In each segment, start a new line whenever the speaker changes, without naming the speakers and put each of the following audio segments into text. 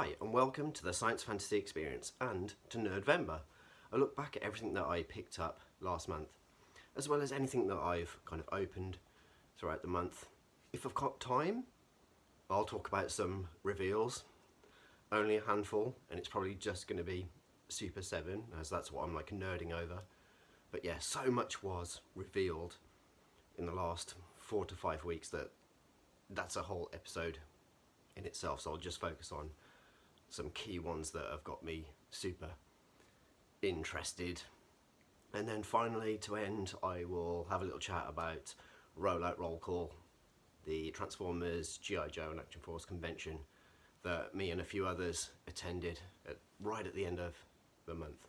Hi and welcome to the Science Fantasy Experience and to Nerdvember, a look back at everything that I picked up last month, as well as anything that I've kind of opened throughout the month. If I've got time, I'll talk about some reveals, only a handful, and it's probably just going to be Super 7, as that's what I'm like nerding over. But yeah, so much was revealed in the last 4 to 5 weeks that's a whole episode in itself, so I'll just focus on some key ones that have got me super interested. And then finally, to end, I will have a little chat about Rollout Roll Call, the Transformers, G.I. Joe and Action Force convention that me and a few others attended right at the end of the month.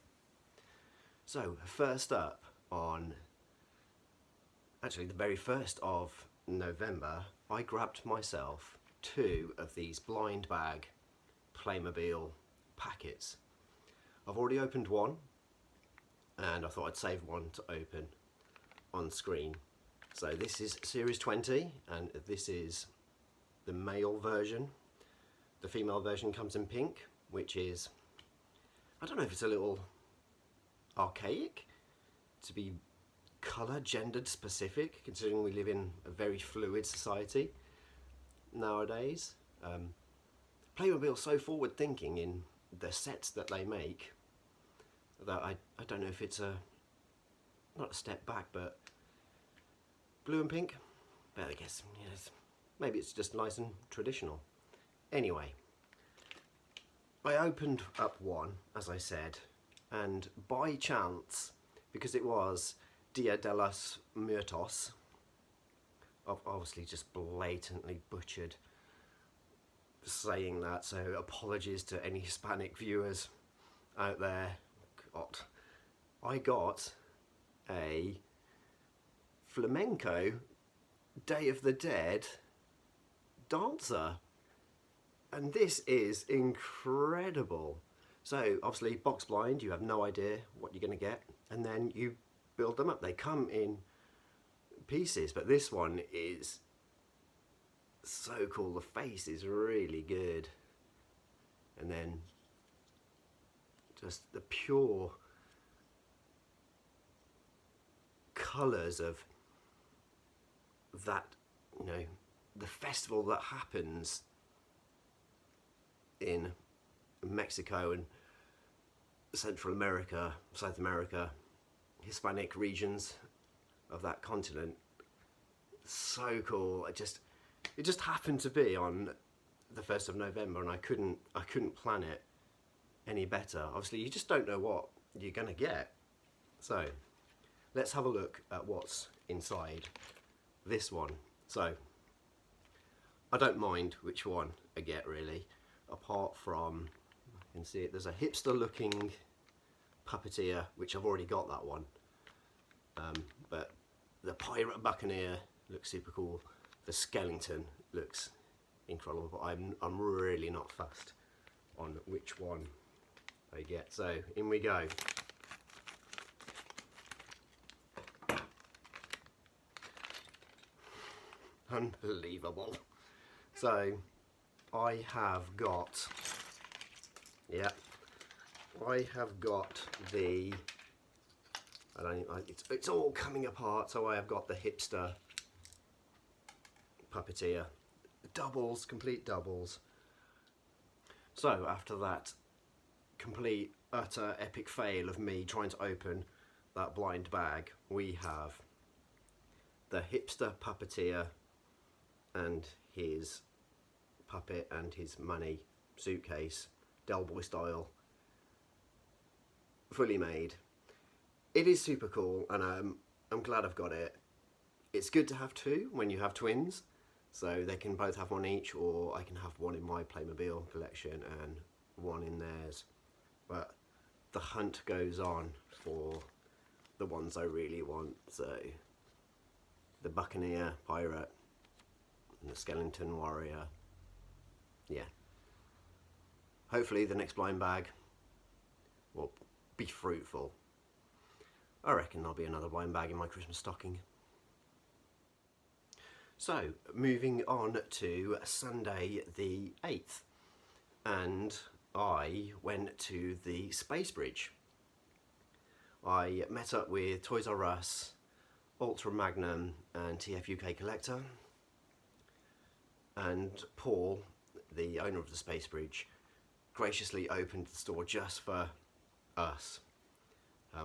So first up, on actually the very 1st of November, I grabbed myself 2 of these blind bag Playmobil packets. I've already opened one and I thought I'd save one to open on screen. So this is Series 20 and this is the male version. The female version comes in pink, which is, I don't know if it's a little archaic to be colour gendered specific, considering we live in a very fluid society nowadays. Playmobil so forward thinking in the sets that they make that I don't know if it's not a step back, but blue and pink, but I guess yes, maybe it's just nice and traditional. Anyway, I opened up one, as I said, and by chance, because it was Dia de los Muertos, I've obviously just blatantly butchered saying that, so apologies to any Hispanic viewers out there. God, I got a Flamenco Day of the Dead dancer, and this is incredible. So obviously box blind, you have no idea what you're going to get, and then you build them up. They come in pieces, but this one is so cool. The face is really good, and then just the pure colours of that, you know, the festival that happens in Mexico and Central America, South America, Hispanic regions of that continent. So cool. It just happened to be on the 1st of November, and I couldn't plan it any better. Obviously you just don't know what you're gonna get. So let's have a look at what's inside this one. So I don't mind which one I get really, apart from, you can see it, there's a hipster looking puppeteer, which I've already got that one, but the pirate buccaneer looks super cool. The skeleton looks incredible, but I'm really not fussed on which one I get. So in we go. Unbelievable. So I have got, I have got the, it's all coming apart. So I have got the hipster puppeteer, doubles, complete doubles. So after that complete utter epic fail of me trying to open that blind bag, we have the hipster puppeteer and his puppet and his money suitcase, Del Boy style, fully made. It is super cool, and I'm glad I've got it. It's good to have 2 when you have twins, so they can both have one each, or I can have one in my Playmobil collection and one in theirs. But the hunt goes on for the ones I really want. So the Buccaneer Pirate and the Skeleton Warrior. Yeah. Hopefully the next blind bag will be fruitful. I reckon there'll be another blind bag in my Christmas stocking. So, moving on to Sunday the 8th. and I went to the Space Bridge. I met up with Toys R Us, Ultra Magnum and TF UK Collector, and Paul, the owner of the Space Bridge, graciously opened the store just for us,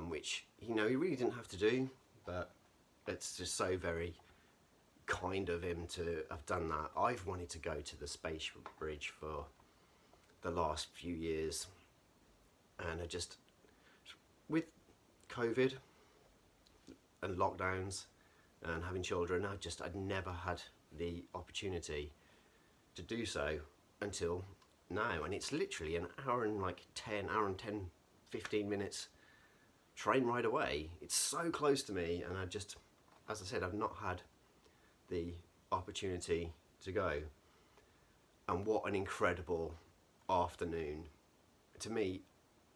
which, you know, he really didn't have to do, but it's just so very kind of him to have done that. I've wanted to go to the Space Bridge for the last few years, and I just, with COVID and lockdowns and having children, I'd never had the opportunity to do so until now, and it's literally an hour and 10, 15 minutes train ride away. It's so close to me, and as I said, I've not had the opportunity to go. And what an incredible afternoon to meet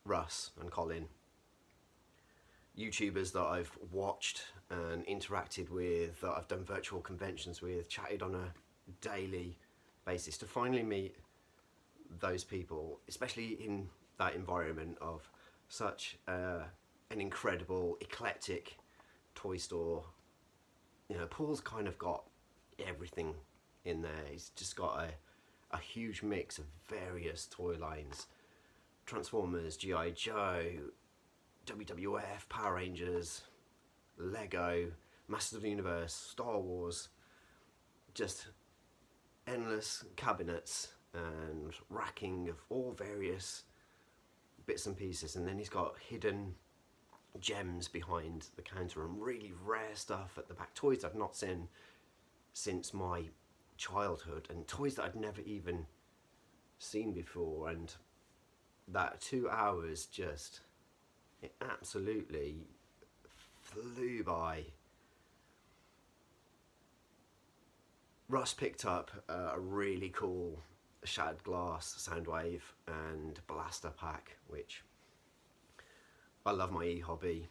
Russ and Colin, YouTubers that I've watched and interacted with, that I've done virtual conventions with, chatted on a daily basis. To finally meet those people, especially in that environment of such an incredible, eclectic toy store. You know, Paul's kind of got everything in there. He's just got a huge mix of various toy lines. Transformers, G.I. Joe, WWF, Power Rangers, Lego, Masters of the Universe, Star Wars, just endless cabinets and racking of all various bits and pieces. And then he's got hidden gems behind the counter and really rare stuff at the back, toys I've not seen since my childhood, and toys that I'd never even seen before. And that 2 hours it absolutely flew by. Russ picked up a really cool Shattered Glass Soundwave and Blaster pack, which I love my e-hobby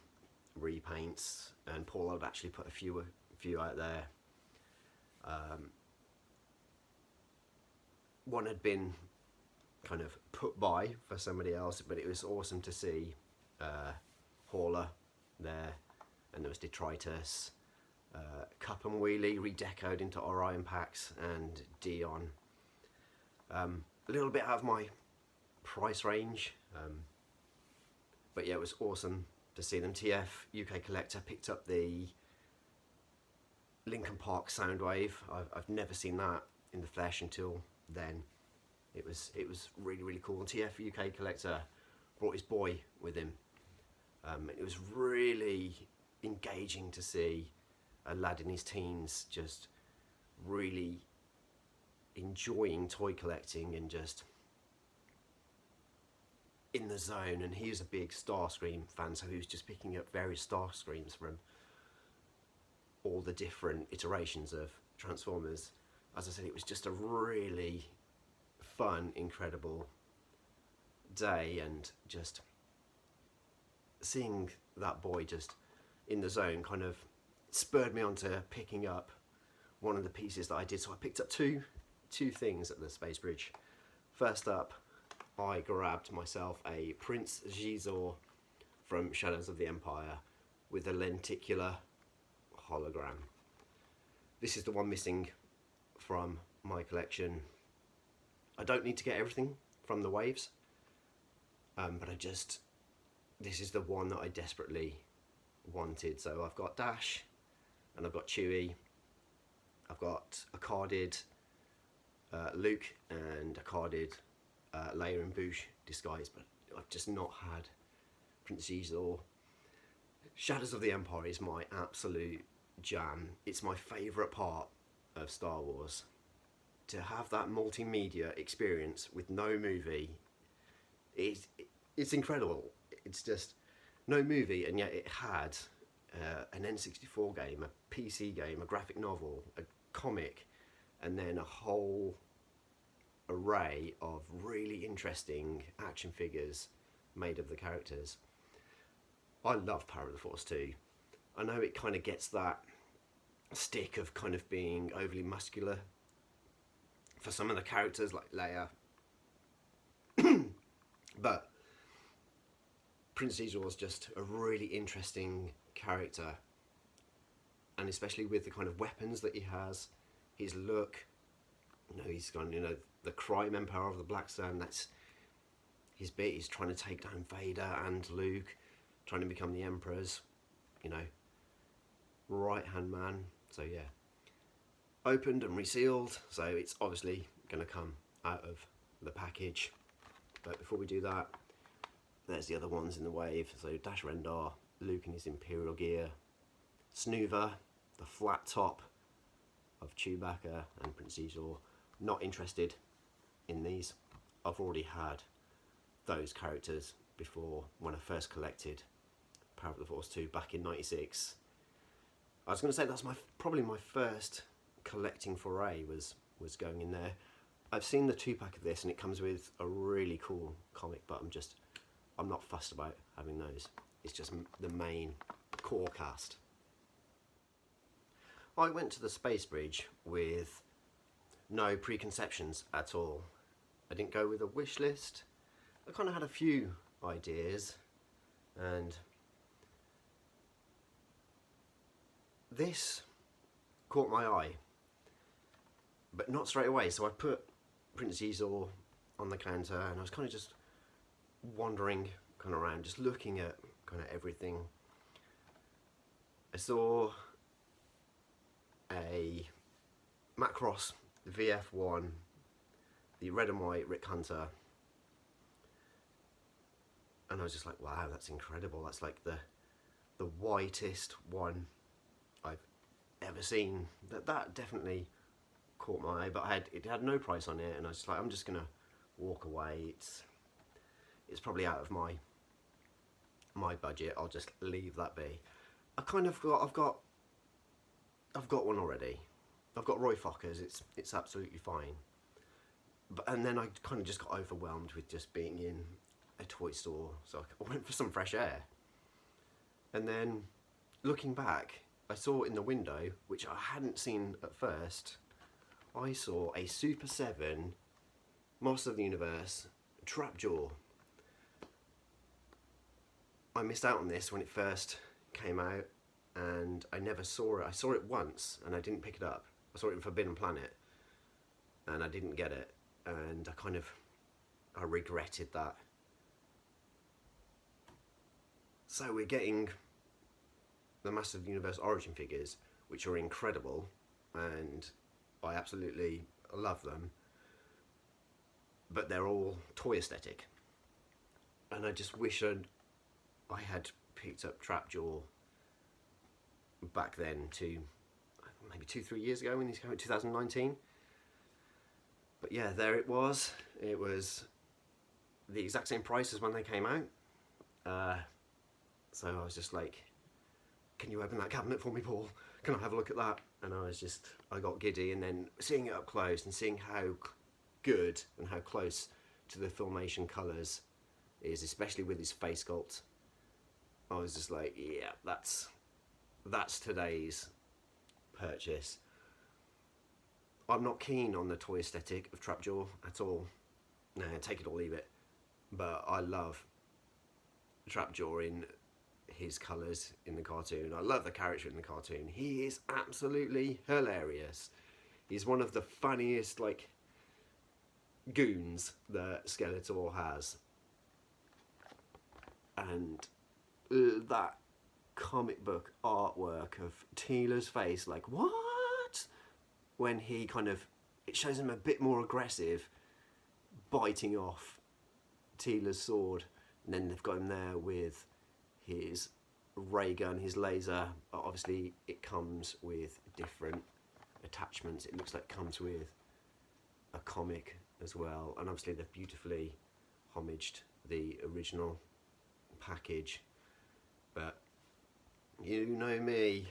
repaints, and Paul had actually put a few out there. One had been kind of put by for somebody else, but it was awesome to see Hauler there, and there was Detritus, Cup and Wheelie redecoed into Orion packs, and Dion. A little bit out of my price range, but yeah, it was awesome to see them. TF UK Collector picked up the Linkin Park Soundwave. I've never seen that in the flesh until then. It was really, really cool. And TF UK Collector brought his boy with him. It was really engaging to see a lad in his teens just really enjoying toy collecting and just in the zone. And he was a big Starscream fan, so he was just picking up various Starscreams from all the different iterations of Transformers. As I said, it was just a really fun, incredible day, and just seeing that boy just in the zone kind of spurred me on to picking up one of the pieces that I did. So I picked up two things at the Space Bridge. First up, I grabbed myself a Prince Gisor from Shadows of the Empire with a lenticular hologram. This is the one missing from my collection. I don't need to get everything from the waves, but this is the one that I desperately wanted. So I've got Dash, and I've got Chewie, I've got a carded Luke and a carded Leia and Bouche disguise, but I've just not had Prince Gisor. Shadows of the Empire is my absolute jam. It's my favourite part of Star Wars. To have that multimedia experience with no movie, it's incredible. It's just no movie, and yet it had an N64 game, a PC game, a graphic novel, a comic, and then a whole array of really interesting action figures made of the characters. I love Power of the Force 2. I know it kind of gets that stick of kind of being overly muscular for some of the characters like Leia But Prince Caesar was just a really interesting character, and especially with the kind of weapons that he has, his look. He's gone, the crime empire of the Black Sun. That's his bit. He's trying to take down Vader and Luke, trying to become the Emperor's, right-hand man. So yeah, opened and resealed. So it's obviously going to come out of the package. But before we do that, there's the other ones in the wave. So Dash Rendar, Luke in his Imperial gear, Snoover, the flat top of Chewbacca, and Prince Caesar. Not interested in these. I've already had those characters before when I first collected Power of the Force 2 back in '96. I was going to say that's probably my first collecting foray was going in there. I've seen the 2-pack of this and it comes with a really cool comic, but I'm not fussed about having those. It's just the main core cast. I went to the Space Bridge with no preconceptions at all. I didn't go with a wish list. I kind of had a few ideas, and this caught my eye, but not straight away. So I put Prince Caesar on the counter, and I was kind of just wandering around, just looking at kind of everything. I saw a Macross VF1, the red and white Rick Hunter, and I was just like, wow, that's incredible. That's like the whitest one I've ever seen. That definitely caught my eye, but it had no price on it, and I was just like, I'm just gonna walk away. It's probably out of my budget. I'll just leave that be. I've got one already. I've got Roy Focker's. It's absolutely fine. And then I kind of just got overwhelmed with just being in a toy store, so I went for some fresh air. And then looking back, I saw in the window, which I hadn't seen at first, I saw a Super 7 Master of the Universe Trapjaw. I missed out on this when it first came out, and I never saw it. I saw it once and I didn't pick it up. I saw it in Forbidden Planet and I didn't get it, and I regretted that. So we're getting the Master of the Universe Origin figures, which are incredible, and I absolutely love them, but they're all toy aesthetic, and I just wish I had picked up Trapjaw back then, to maybe 2-3 years ago when these came out, 2019. But yeah, there it was. It was the exact same price as when they came out. So I was just like, can you open that cabinet for me, Paul? Can I have a look at that? And I got giddy, and then seeing it up close and seeing how good and how close to the Filmation colours is, especially with his face sculpt, I was just like, yeah, that's today's purchase. I'm not keen on the toy aesthetic of Trapjaw at all. No, take it or leave it. But I love Trapjaw in his colours in the cartoon. I love the character in the cartoon. He is absolutely hilarious. He's one of the funniest, goons that Skeletor has. And that comic book artwork of Teela's face, what? When he it shows him a bit more aggressive, biting off Teela's sword, and then they've got him there with his ray gun, his laser. Obviously it comes with different attachments. It looks like it comes with a comic as well, and obviously they've beautifully homaged the original package. But you know me,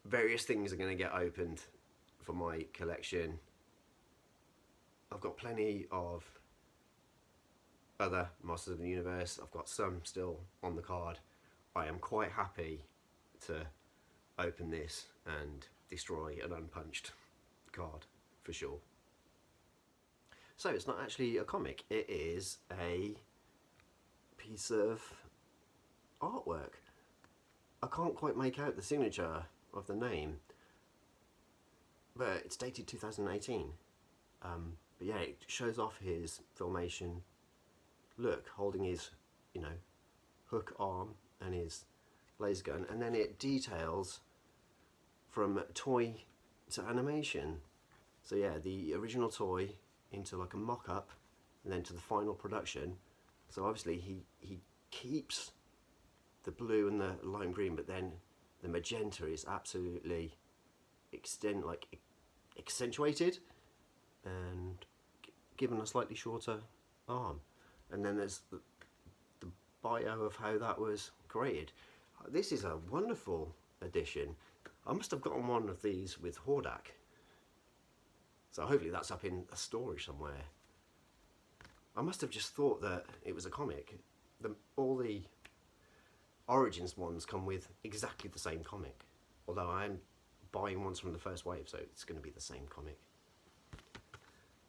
various things are going to get opened for my collection. I've got plenty of other Masters of the Universe. I've got some still on the card. I am quite happy to open this and destroy an unpunched card for sure. So it's not actually a comic, it is a piece of artwork. I can't quite make out the signature of the name, but it's dated 2018. But yeah, it shows off his Filmation look, holding his, you know, hook arm and his laser gun, and then it details from toy to animation. So yeah, the original toy into like a mock-up, and then to the final production. So obviously he keeps the blue and the lime green, but then the magenta is absolutely accentuated and given a slightly shorter arm. And then there's the bio of how that was created. This is a wonderful addition. I must have gotten one of these with Hordak, so hopefully that's up in a storage somewhere. I must have just thought that it was a comic. All the Origins ones come with exactly the same comic, although I'm buying ones from the first wave, so it's going to be the same comic.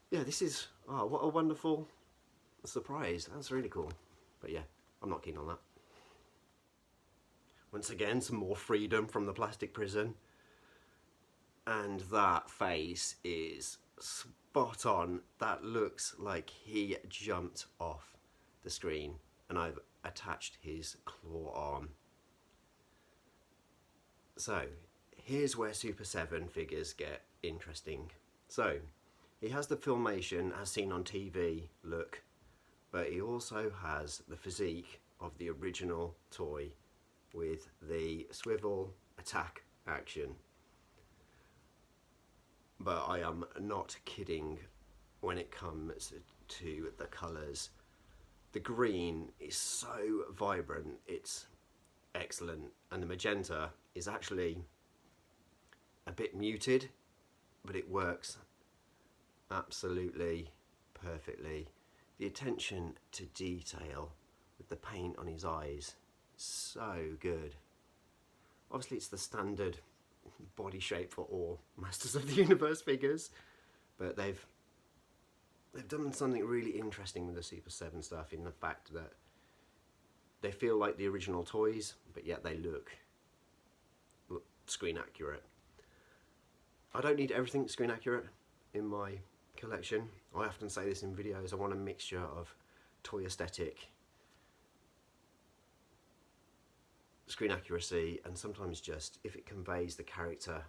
Yeah, this is, oh, what a wonderful surprise. That's really cool. But yeah, I'm not keen on that. Once again, some more freedom from the plastic prison. And that face is spot on. That looks like he jumped off the screen, and I've attached his claw arm. So here's where Super 7 figures get interesting. So he has the Filmation as seen on TV look, but he also has the physique of the original toy with the swivel attack action. But I am not kidding when it comes to the colours. The green is so vibrant, it's excellent, and the magenta is actually a bit muted, but it works absolutely perfectly. The attention to detail with the paint on his eyes, so good. Obviously it's the standard body shape for all Masters of the Universe figures, but they've done something really interesting with the Super 7 stuff, in the fact that they feel like the original toys, but yet they look screen accurate. I don't need everything screen accurate in my collection. I often say this in videos, I want a mixture of toy aesthetic, screen accuracy, and sometimes just if it conveys the character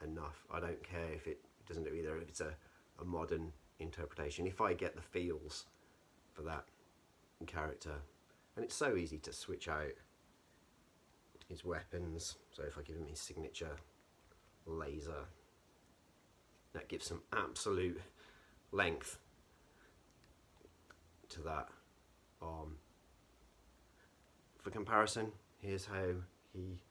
enough. I don't care if it doesn't do either, if it's a modern interpretation, if I get the feels for that character. And it's so easy to switch out his weapons. So if I give him his signature laser, that gives some absolute length to that arm. For comparison, here's how he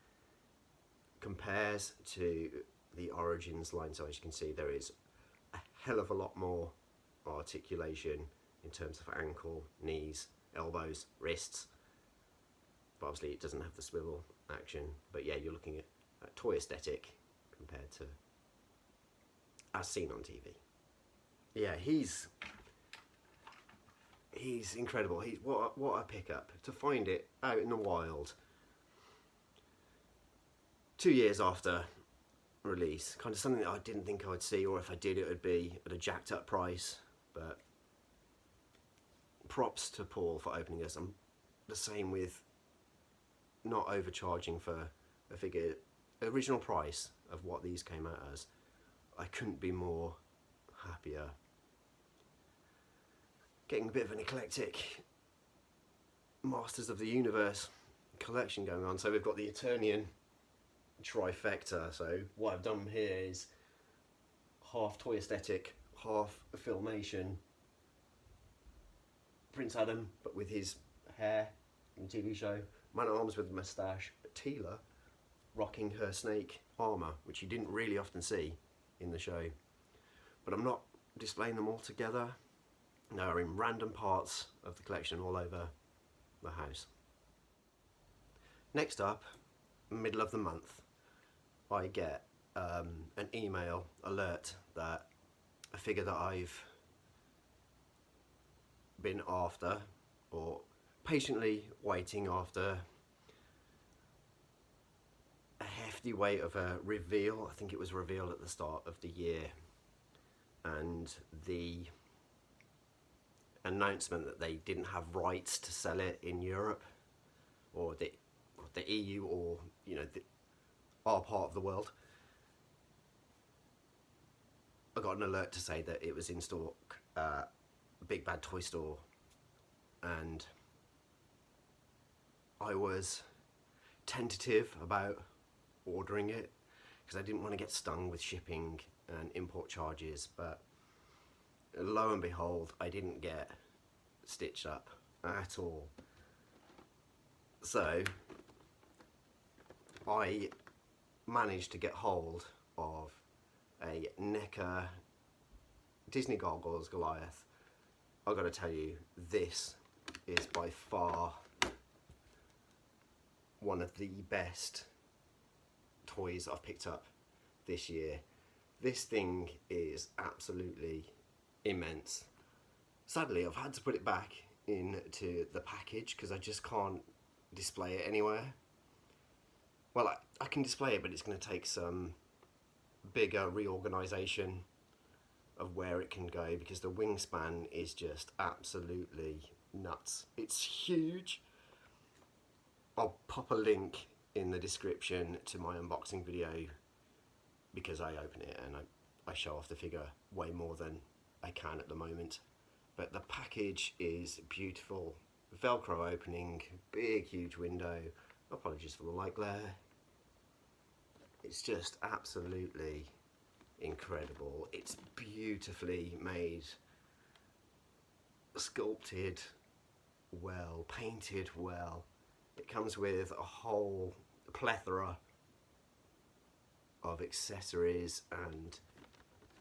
compares to the Origins line. So as you can see, there is a hell of a lot more articulation in terms of ankle, knees, elbows, wrists. But obviously it doesn't have the swivel action. But yeah, you're looking at a toy aesthetic compared to as seen on TV. Yeah, he's incredible. What a pickup to find it out in the wild 2 years after release. Kind of something that I didn't think I'd see, or if I did, it would be at a jacked up price. But props to Paul for opening this. I'm the same with not overcharging for a figure. Original price of what these came out as, I couldn't be more happier. Getting a bit of an eclectic Masters of the Universe collection going on. So we've got the Eternian trifecta. So what I've done here is half toy aesthetic, half Filmation. Prince Adam, but with his hair in the TV show. Man-at-Arms with a moustache. Teela rocking her snake armour, which you didn't really often see in the show. But I'm not displaying them all together. They're in random parts of the collection all over the house. Next up, middle of the month, I get an email alert that a figure that I've been after, or patiently waiting after a hefty wait of a reveal. I think it was revealed at the start of the year, and the announcement that they didn't have rights to sell it in Europe, or the EU, or our part of the world. I got an alert to say that it was in stock at Big Bad Toy Store, and I was tentative about ordering it because I didn't want to get stung with shipping and import charges, but lo and behold, I didn't get stitched up at all. So I managed to get hold of a NECA Disney Goggles Goliath. I've got to tell you, this is by far one of the best toys I've picked up this year. This thing is absolutely immense. Sadly, I've had to put it back into the package because I just can't display it anywhere. Well, I can display it, but it's going to take some bigger reorganisation of where it can go, because the wingspan is just absolutely nuts. It's huge. I'll pop a link in the description to my unboxing video, because I open it and I show off the figure way more than I can at the moment. But the package is beautiful. Velcro opening, big huge window. Apologies for the light glare. It's just absolutely incredible. It's beautifully made, sculpted well, painted well. It comes with a whole plethora of accessories, and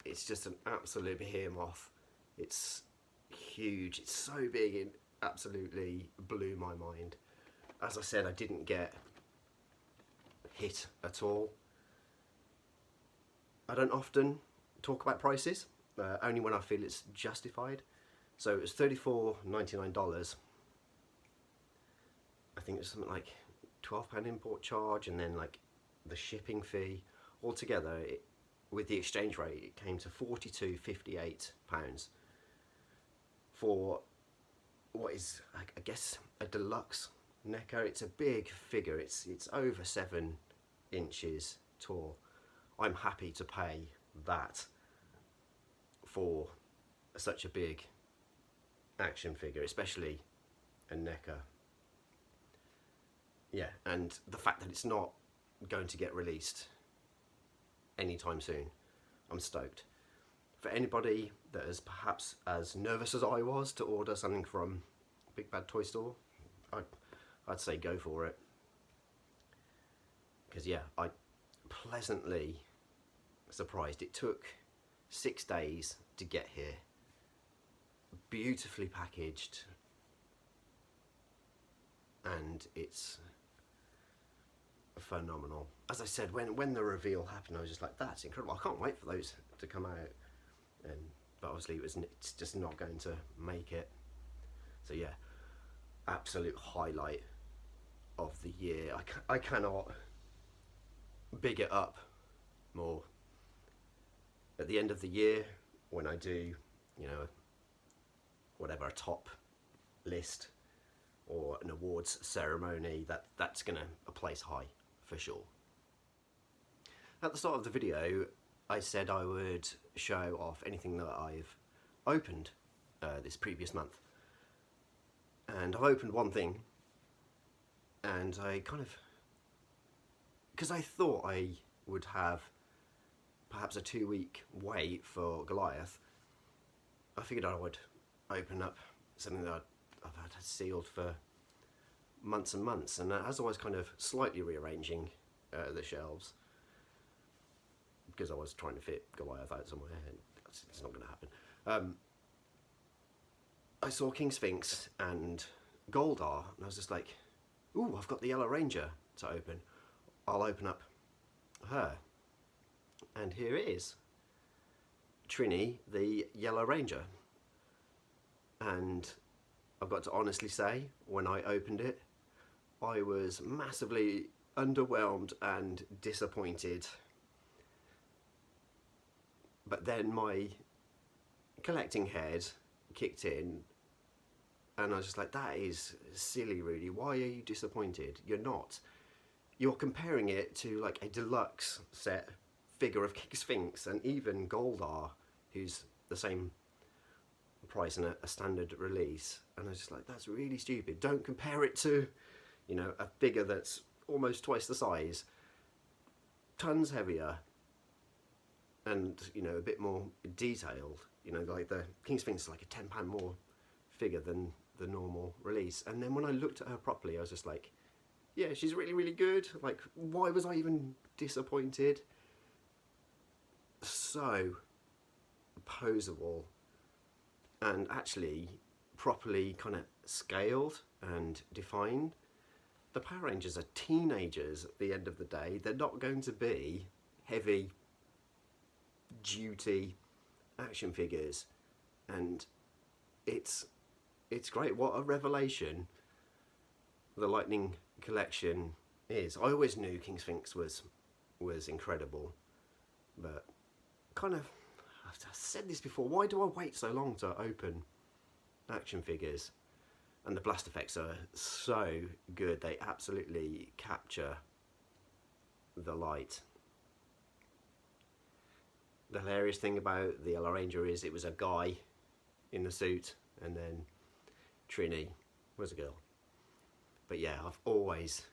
it's just an absolute behemoth. It's huge, it's so big, it absolutely blew my mind. As I said, I didn't get hit at all. I don't often talk about prices, only when I feel it's justified. So it was $34.99. I think it was something like £12 import charge, and then like the shipping fee. Altogether, with the exchange rate, it came to £42.58 for what is, I guess, a deluxe NECA. It's a big figure. It's over 7 inches tall. I'm happy to pay that for such a big action figure, especially a NECA. Yeah, and the fact that it's not going to get released anytime soon, I'm stoked. For anybody that is perhaps as nervous as I was to order something from Big Bad Toy Store, I'd say go for it. Because yeah, I pleasantly surprised. It took 6 days to get here. Beautifully packaged, and it's phenomenal. As I said, when the reveal happened, I was just like, that's incredible. I can't wait for those to come out. But obviously it's just not going to make it. So yeah, absolute highlight of the year. I cannot big it up more. At the end of the year, when I do, whatever, a top list or an awards ceremony, that's gonna place high for sure. At the start of the video, I said I would show off anything that I've opened this previous month, and I've opened one thing, and I because I thought I would have perhaps a 2-week wait for Goliath, I figured I would open up something that I've had sealed for months and months, and as I was kind of slightly rearranging the shelves, because I was trying to fit Goliath out somewhere, and it's not going to happen. I saw King Sphinx and Goldar, and I was just like, ooh, I've got the Yellow Ranger to open. I'll open up her. And here it is, Trini, the Yellow Ranger. And I've got to honestly say, when I opened it, I was massively underwhelmed and disappointed. But then my collecting head kicked in, and I was just like, that is silly, really. Why are you disappointed? You're not. You're comparing it to like a deluxe set figure of King Sphinx and even Goldar, who's the same price in a standard release. And I was just like, that's really stupid. Don't compare it to, you know, a figure that's almost twice the size, tons heavier, and, you know, a bit more detailed. You know, like the King Sphinx is like a £10 more figure than the normal release. And then when I looked at her properly, I was just like, yeah, she's really, really good. Like, why was I even disappointed? So posable, and actually properly kind of scaled and defined. The Power Rangers are teenagers at the end of the day. They're not going to be heavy duty action figures, and it's great. What a revelation the Lightning collection is. I always knew King Sphinx was incredible, but kind of, I've said this before, why do I wait so long to open action figures? And the blast effects are so good. They absolutely capture the light. The hilarious thing about the Yellow Ranger is it was a guy in the suit, and then Trini was a girl. But yeah, I've always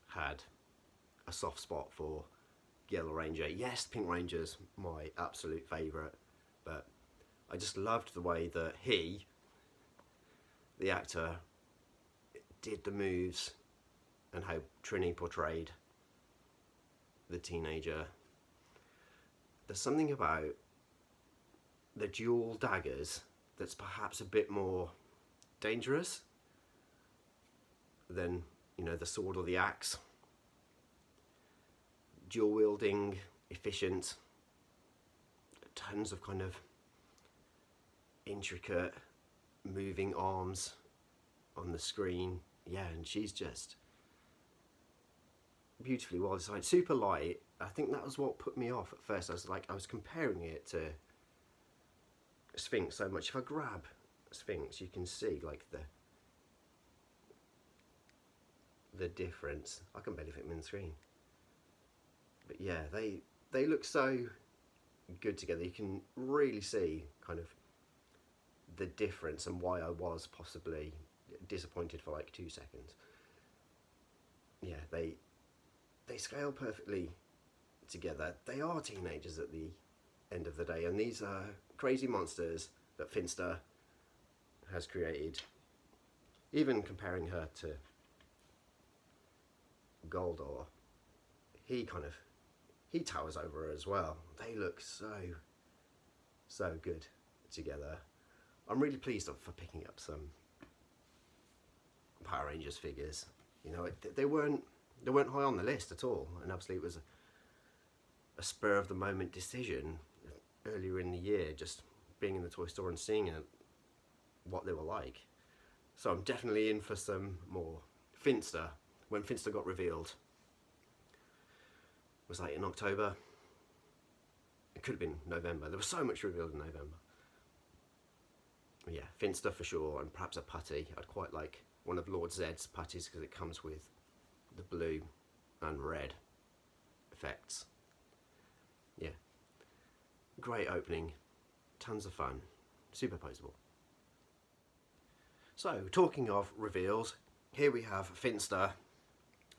had a soft spot for Yellow Ranger. Yes, Pink Ranger's my absolute favourite, but I just loved the way that he, the actor, did the moves and how Trini portrayed the teenager. There's something about the dual daggers that's perhaps a bit more dangerous than, you know, the sword or the axe. Dual wielding, efficient, tons of kind of intricate moving arms on the screen. Yeah, and she's just beautifully well designed, super light. I think that was what put me off at first. I was comparing it to Sphinx so much. If I grab Sphinx, you can see like the difference. I can barely fit them in the screen. But yeah, they look so good together. You can really see kind of the difference and why I was possibly disappointed for like 2 seconds. Yeah, they scale perfectly together. They are teenagers at the end of the day, and these are crazy monsters that Finster has created. Even comparing her to Goldar, he towers over her as well. They look so good together. I'm really pleased for picking up some Power Rangers figures. You know, they weren't high on the list at all, and obviously it was a spur of the moment decision earlier in the year, just being in the toy store and seeing what they were like. So I'm definitely in for some more. Finster, when Finster got revealed, was like in October. It could have been November. There was so much revealed in November. But yeah, Finster for sure, and perhaps a putty. I'd quite like one of Lord Zed's putties because it comes with the blue and red effects. Yeah, great opening, tons of fun, super posable. So, talking of reveals, here we have Finster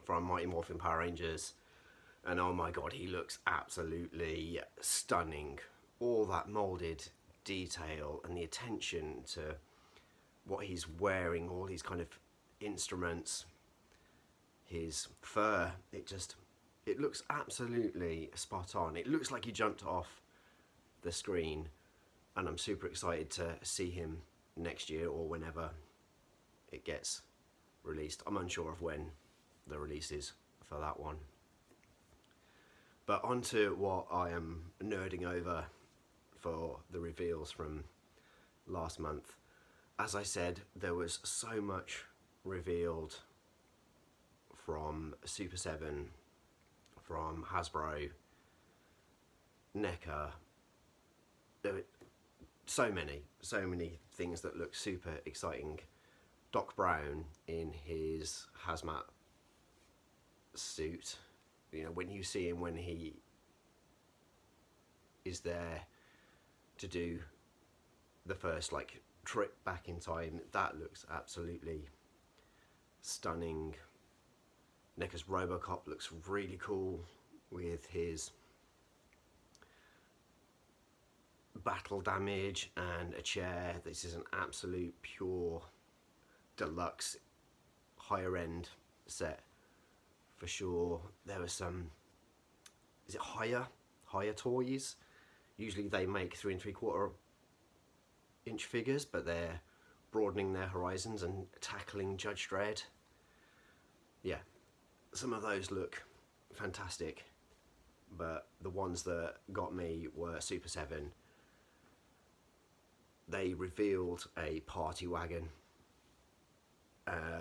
from Mighty Morphin Power Rangers, and oh my god, he looks absolutely stunning. All that moulded detail and the attention to what he's wearing, all these kind of instruments, his fur, it looks absolutely spot on. It looks like he jumped off the screen, and I'm super excited to see him next year or whenever it gets released. I'm unsure of when the release is for that one. But on to what I am nerding over for the reveals from last month. as I said, there was so much revealed from Super 7, from Hasbro, NECA. There were so many things that look super exciting. Doc Brown in his hazmat suit, you know, when you see him when he is there to do the first like trip back in time, that looks absolutely stunning. NECA's Robocop looks really cool with his battle damage and a chair. This is an absolute pure deluxe higher end set for sure. There were some, is it higher toys? Usually they make 3 3/4 inch figures, but they're broadening their horizons and tackling Judge Dredd. Yeah, some of those look fantastic, but the ones that got me were Super 7. They revealed a party wagon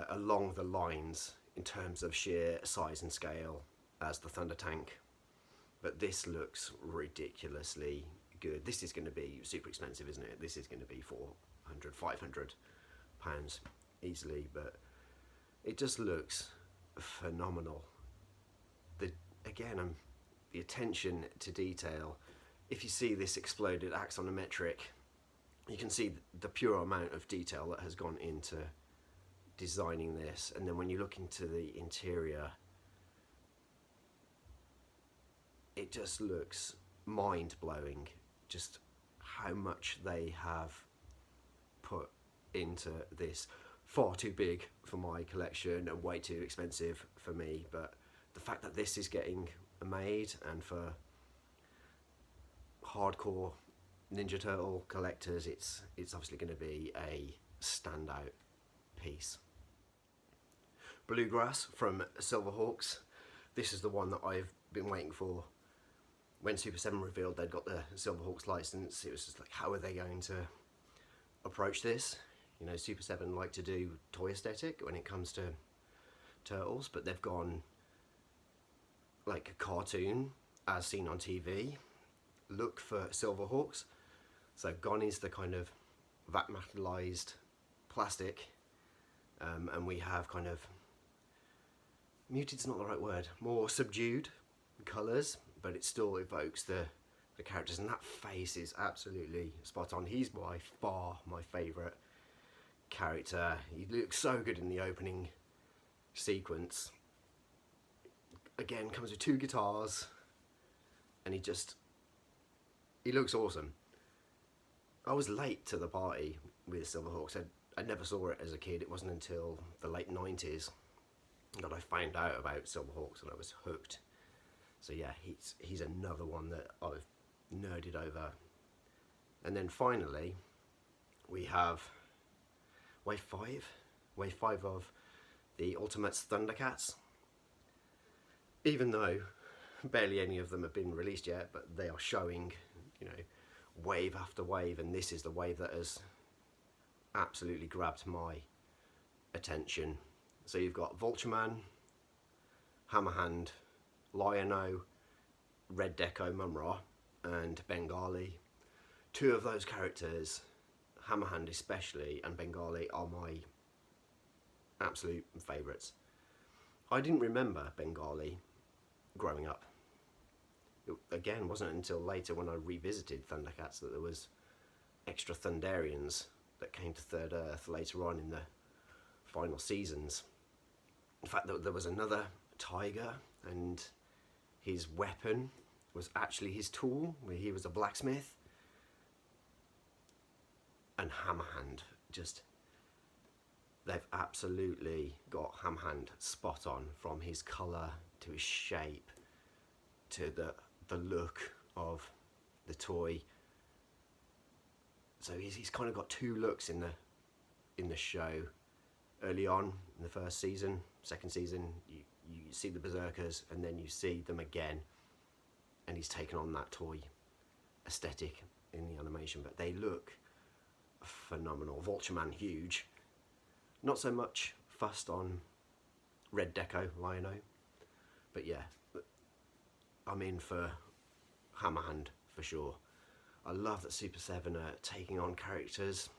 along the lines in terms of sheer size and scale as the Thunder Tank, but this looks ridiculously good. This is going to be super expensive, isn't it? This is going to be £400, £500 easily, but it just looks phenomenal. The attention to detail. If you see this exploded axonometric, you can see the pure amount of detail that has gone into designing this, and then when you look into the interior, it just looks mind-blowing just how much they have put into this. Far too big for my collection and way too expensive for me, but the fact that this is getting made, and for hardcore Ninja Turtle collectors, it's obviously going to be a standout piece. Bluegrass from Silverhawks. This is the one that I've been waiting for. When Super 7 revealed they'd got the Silverhawks license, it was just like, how are they going to approach this? You know, Super 7 like to do toy aesthetic when it comes to turtles, but they've gone like a cartoon as seen on TV look for Silverhawks. So gone is the kind of vat metallized plastic, and we have kind of, muted's not the right word, more subdued colours, but it still evokes the characters, and that face is absolutely spot on. He's by far my favourite character. He looks so good in the opening sequence. Again, comes with 2 guitars, and he looks awesome. I was late to the party with Silverhawks. I never saw it as a kid. It wasn't until the late 90s that I found out about Silverhawks, and I was hooked. So yeah, he's another one that I've nerded over. And then finally, we have Wave 5 of the Ultimates Thundercats. Even though barely any of them have been released yet, but they are showing, you know, wave after wave, and this is the wave that has absolutely grabbed my attention. So you've got Vultureman, Hammerhand, Lion-O, Red Deco Mumra, and Bengali. 2 of those characters, Hammerhand especially and Bengali, are my absolute favourites. I didn't remember Bengali growing up. It, again, wasn't until later when I revisited Thundercats that there was extra Thunderians that came to Third Earth later on in the final seasons. In fact, there was another tiger, and his weapon was actually his tool, where he was a blacksmith. And Hammerhand, just, they've absolutely got Hammerhand spot on, from his colour to his shape to the look of the toy. So he's kind of got 2 looks in the show. Early on in the first season, second season, you see the Berserkers, and then you see them again, and he's taken on that toy aesthetic in the animation. But they look phenomenal. Vulture Man, huge. Not so much fussed on Red Deco, Lion-O, but yeah, I'm in for Hammerhand for sure. I love that Super 7 are taking on characters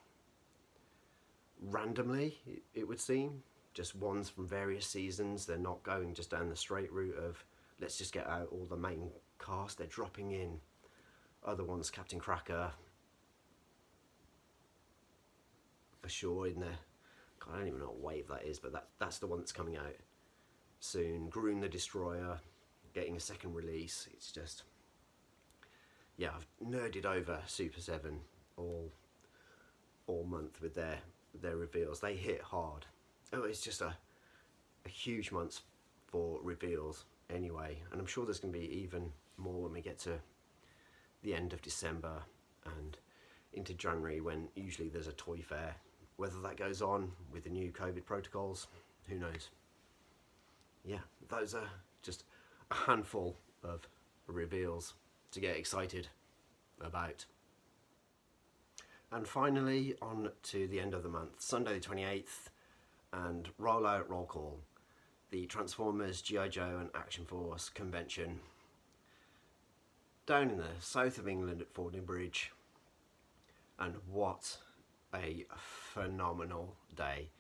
randomly, it would seem. Just ones from various seasons. They're not going just down the straight route of let's just get out all the main cast. They're dropping in other ones, Captain Cracker for sure in there. I don't even know what wave that is, but that's the one that's coming out soon. Groom the Destroyer getting a second release. It's just, yeah, I've nerded over Super 7 all month with their reveals. They hit hard. Oh, it's just a huge month for reveals anyway, and I'm sure there's going to be even more when we get to the end of December and into January, when usually there's a toy fair. Whether that goes on with the new COVID protocols, who knows. Yeah, those are just a handful of reveals to get excited about. And finally, on to the end of the month, Sunday the 28th, and Roll Out, Roll Call, the Transformers, G.I. Joe and Action Force convention down in the south of England at Fordney Bridge. And what a phenomenal day.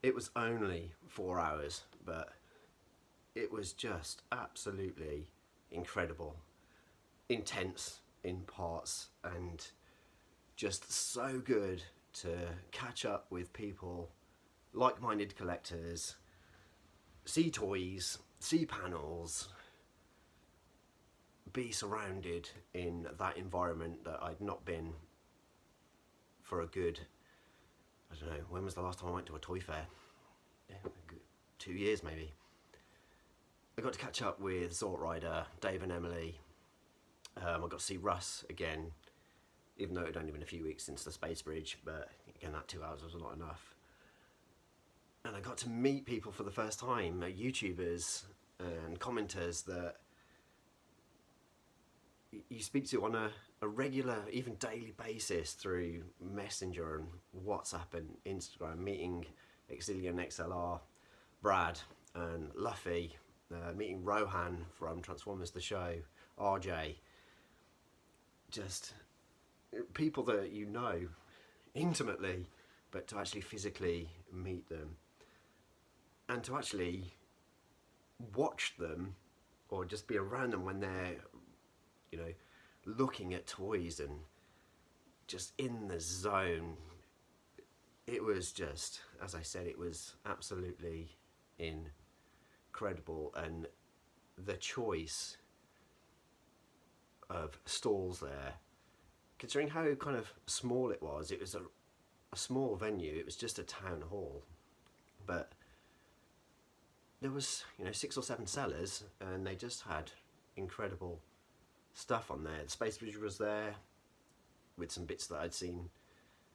It was only 4 hours, but it was just absolutely incredible, intense in parts, and just so good to catch up with people, like-minded collectors, see toys, see panels, be surrounded in that environment that I'd not been for a good, I don't know, when was the last time I went to a toy fair? Yeah, 2 years maybe. I got to catch up with Zort Rider, Dave and Emily. I got to see Russ again, even though it had only been a few weeks since the Space Bridge, but again, that 2 hours was not enough. And I got to meet people for the first time, YouTubers and commenters that you speak to on a regular, even daily basis through Messenger and WhatsApp and Instagram, meeting Exilian XLR, Brad and Luffy, meeting Rohan from Transformers The Show, RJ, just people that you know intimately, but to actually physically meet them and to actually watch them or just be around them when they're, you know, looking at toys and just in the zone. It was just, as I said, it was absolutely incredible, and the choice of stalls there, considering how kind of small it was a small venue, it was just a town hall, but there was, you know, 6 or 7 sellers, and they just had incredible stuff on there. The Space Bridge was there with some bits that I'd seen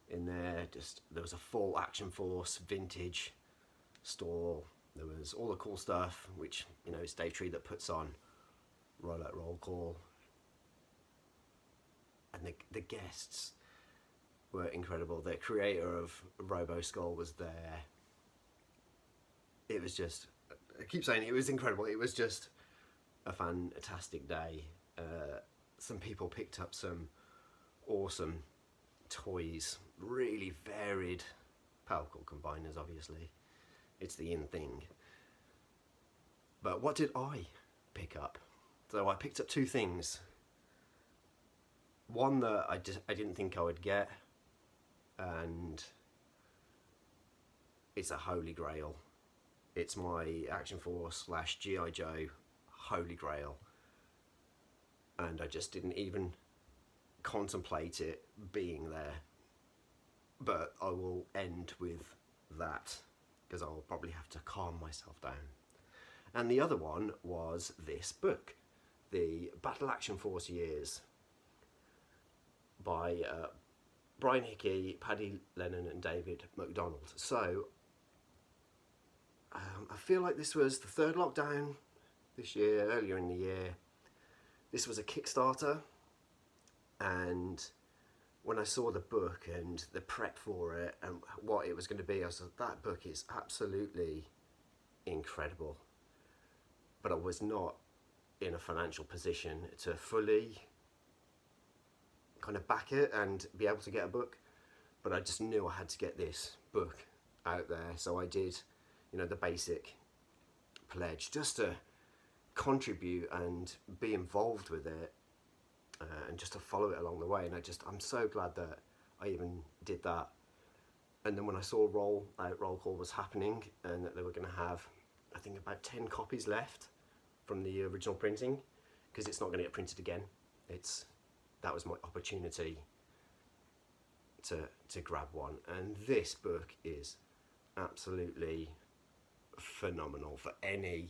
in there. Just there was a full Action Force vintage stall. There was all the cool stuff, which, you know, it's Dave Tree that puts on Roll Out Roll Call, and the guests were incredible. The creator of Robo Skull was there. It was just, I keep saying it was incredible. It was just a fantastic day. Some people picked up some awesome toys, really varied power core combiners, obviously. It's the in thing. But what did I pick up? So I picked up 2 things. One that I didn't think I would get, and it's a holy grail. It's my Action Force / G.I. Joe holy grail, and I just didn't even contemplate it being there. But I will end with that, because I'll probably have to calm myself down. And the other one was this book, the Battle Action Force Years by Brian Hickey, Paddy, Lennon and David Mcdonald. So I feel like this was the 3rd lockdown this year, earlier in the year. This was a Kickstarter, and when I saw the book and the prep for it and what it was going to be, I was like, that book is absolutely incredible. But I was not in a financial position to fully kind of back it and be able to get a book. But I just knew I had to get this book out there. So I did, you know, the basic pledge just to contribute and be involved with it, and just to follow it along the way. And I'm so glad that I even did that. And then when I saw roll call was happening and that they were going to have, I think, about 10 copies left from the original printing, because it's not going to get printed again. That was my opportunity to grab one. And this book is absolutely phenomenal for any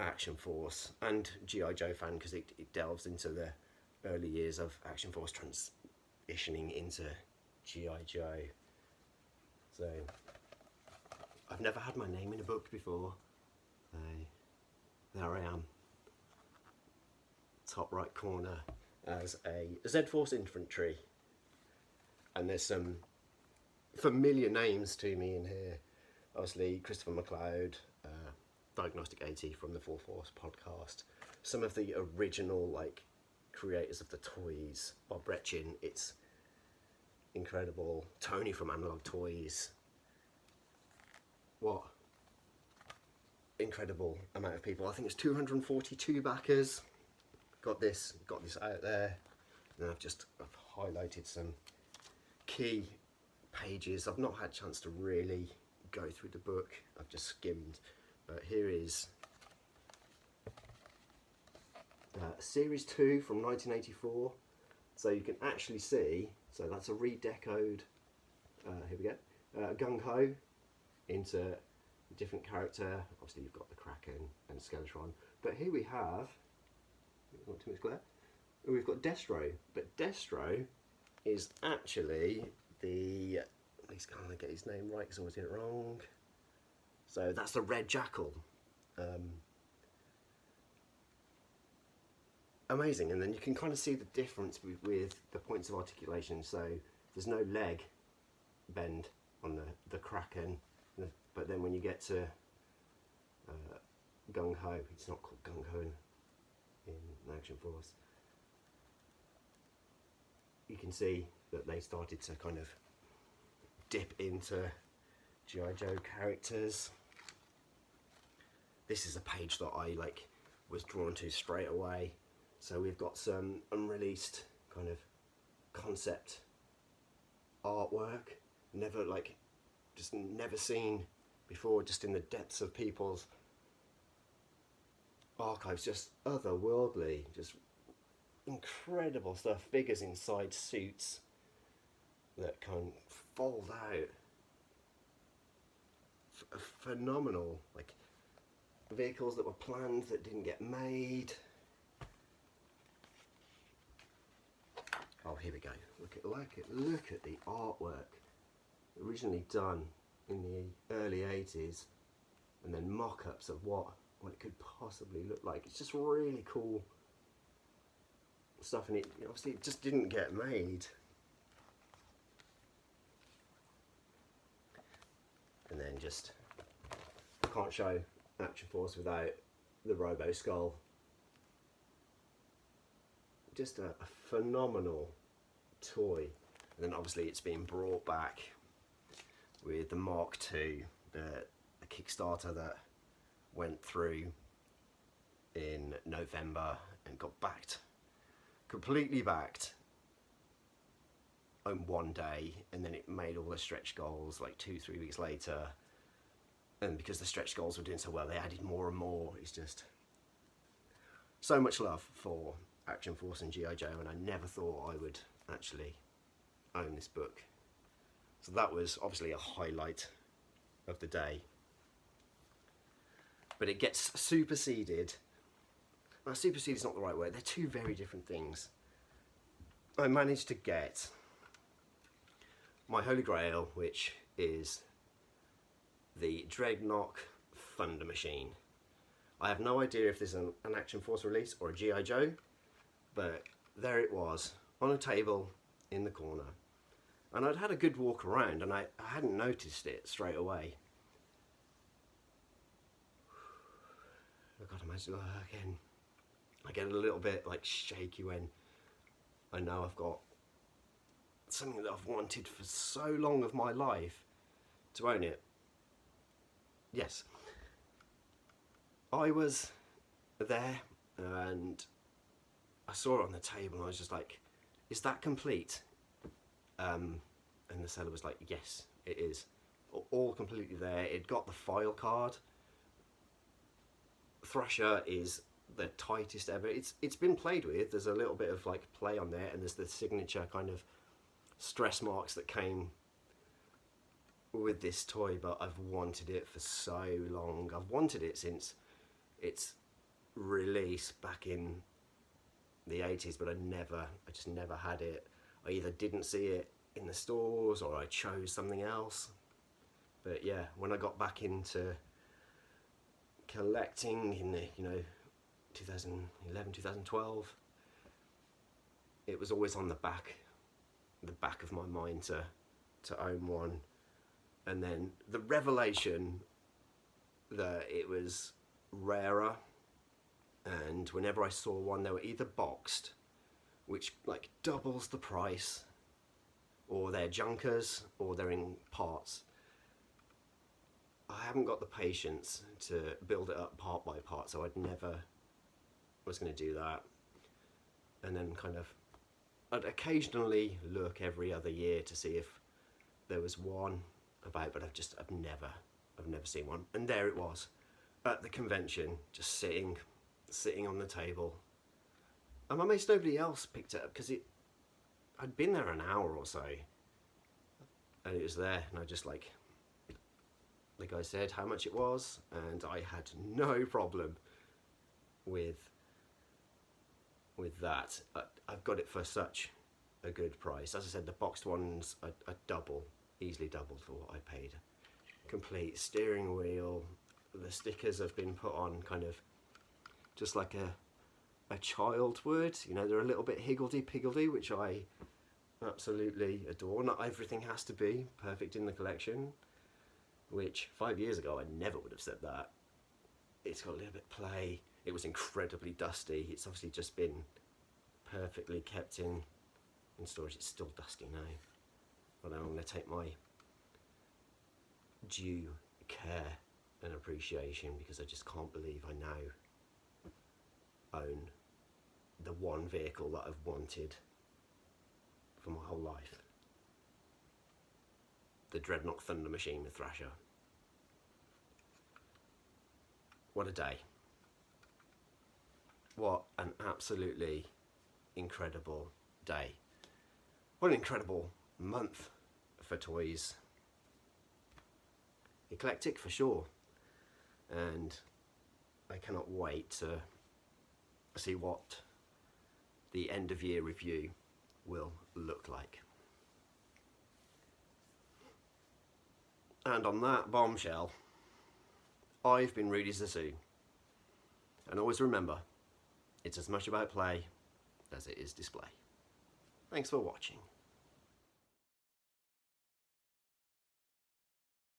Action Force and G.I. Joe fan, because it delves into the early years of Action Force transitioning into G.I. Joe. So I've never had my name in a book before. There I am, top right corner, as a Z-Force infantry. And there's some familiar names to me in here. Obviously Christopher McLeod, Diagnostic 80 from the Full Force podcast. Some of the original creators of the toys, Bob Brechin, it's incredible. Tony from Analog Toys. What incredible amount of people. I think it's 242 backers. Got this out there. And I've highlighted some key pages. I've not had a chance to really go through the book. I've just skimmed. But here is Series 2 from 1984. So you can actually see, so that's a redecoed, here we go, Gung Ho into a different character. Obviously you've got the Kraken and Skeletron. But here we have, not too much glare, we've got Destro. But Destro is actually the, he's going to get his name right because I always get it wrong. So that's the red Jackal. Amazing. And then you can kind of see the difference with the points of articulation. So there's no leg bend on the Kraken, but then when you get to Gung Ho, it's not called Gung Ho in Action Force, you can see that they started to kind of dip into G.I. Joe characters. This is a page that I was drawn to straight away. So we've got some unreleased kind of concept artwork, never seen before, just in the depths of people's archives, just otherworldly, just incredible stuff. Figures inside suits that can fold out. Phenomenal, vehicles that were planned that didn't get made. Oh, here we go. Look at the artwork. Originally done in the early 80s, and then mock-ups of what it could possibly look like. It's just really cool stuff, and obviously it just didn't get made. And then I can't show Action Force without the Robo Skull. Just a phenomenal toy. And then obviously it's been brought back with the Mark II, the Kickstarter that went through in November and got backed, completely backed on one day, and then it made all the stretch goals 2-3 weeks later. And because the stretch goals were doing so well, they added more and more. It's just so much love for Action Force and G.I. Joe, and I never thought I would actually own this book. So that was obviously a highlight of the day. But it gets superseded. Now, supersede is not the right word. They're two very different things. I managed to get my Holy Grail, which is the Dreadnought Thunder Machine. I have no idea if this is an Action Force release or a G.I. Joe, but there it was on a table in the corner. And I'd had a good walk around and I hadn't noticed it straight away. I've got to imagine again. I get a little bit like shaky when I know I've got something that I've wanted for so long of my life to own it. Yes. I was there and I saw it on the table and I was just like, is that complete? And the seller was like, yes, it is. All completely there. It got the file card. Thrasher is the tightest ever. It's been played with. There's a little bit of like play on there, and there's the signature kind of stress marks that came with this toy, but I've wanted it for so long. I've wanted it since its release back in the 80s, but I just never had it. I either didn't see it in the stores or I chose something else. But yeah, when I got back into collecting in the 2011, 2012, it was always on the back of my mind to own one. And then the revelation that it was rarer, and whenever I saw one, they were either boxed, which like doubles the price, or they're junkers, or they're in parts. I haven't got the patience to build it up part by part, so I'd never was going to do that. And then I'd occasionally look every other year to see if there was one about, but I've never seen one. And there it was at the convention, just sitting on the table. I'm amazed nobody else picked it up, because I'd been there an hour or so and it was there, and I just like, the guy said how much it was, and I had no problem with that. I've got it for such a good price. As I said, the boxed ones are easily doubled for what I paid. Complete steering wheel. The stickers have been put on kind of just like a child would. They're a little bit higgledy-piggledy, which I absolutely adore. Not everything has to be perfect in the collection, which 5 years ago I never would have said that. It's got a little bit of play. It was incredibly dusty. It's obviously just been perfectly kept in storage. It's still dusty now, but I'm going to take my due care and appreciation, because I just can't believe I now own the one vehicle that I've wanted for my whole life. The Dreadnought Thunder Machine with Thrasher. What a day. What an absolutely incredible day. What an incredible month for toys. Eclectic for sure. And I cannot wait to see what the end of year review will look like. And on that bombshell, I've been Rudy Zazu. And always remember, it's as much about play as it is display. Thanks for watching.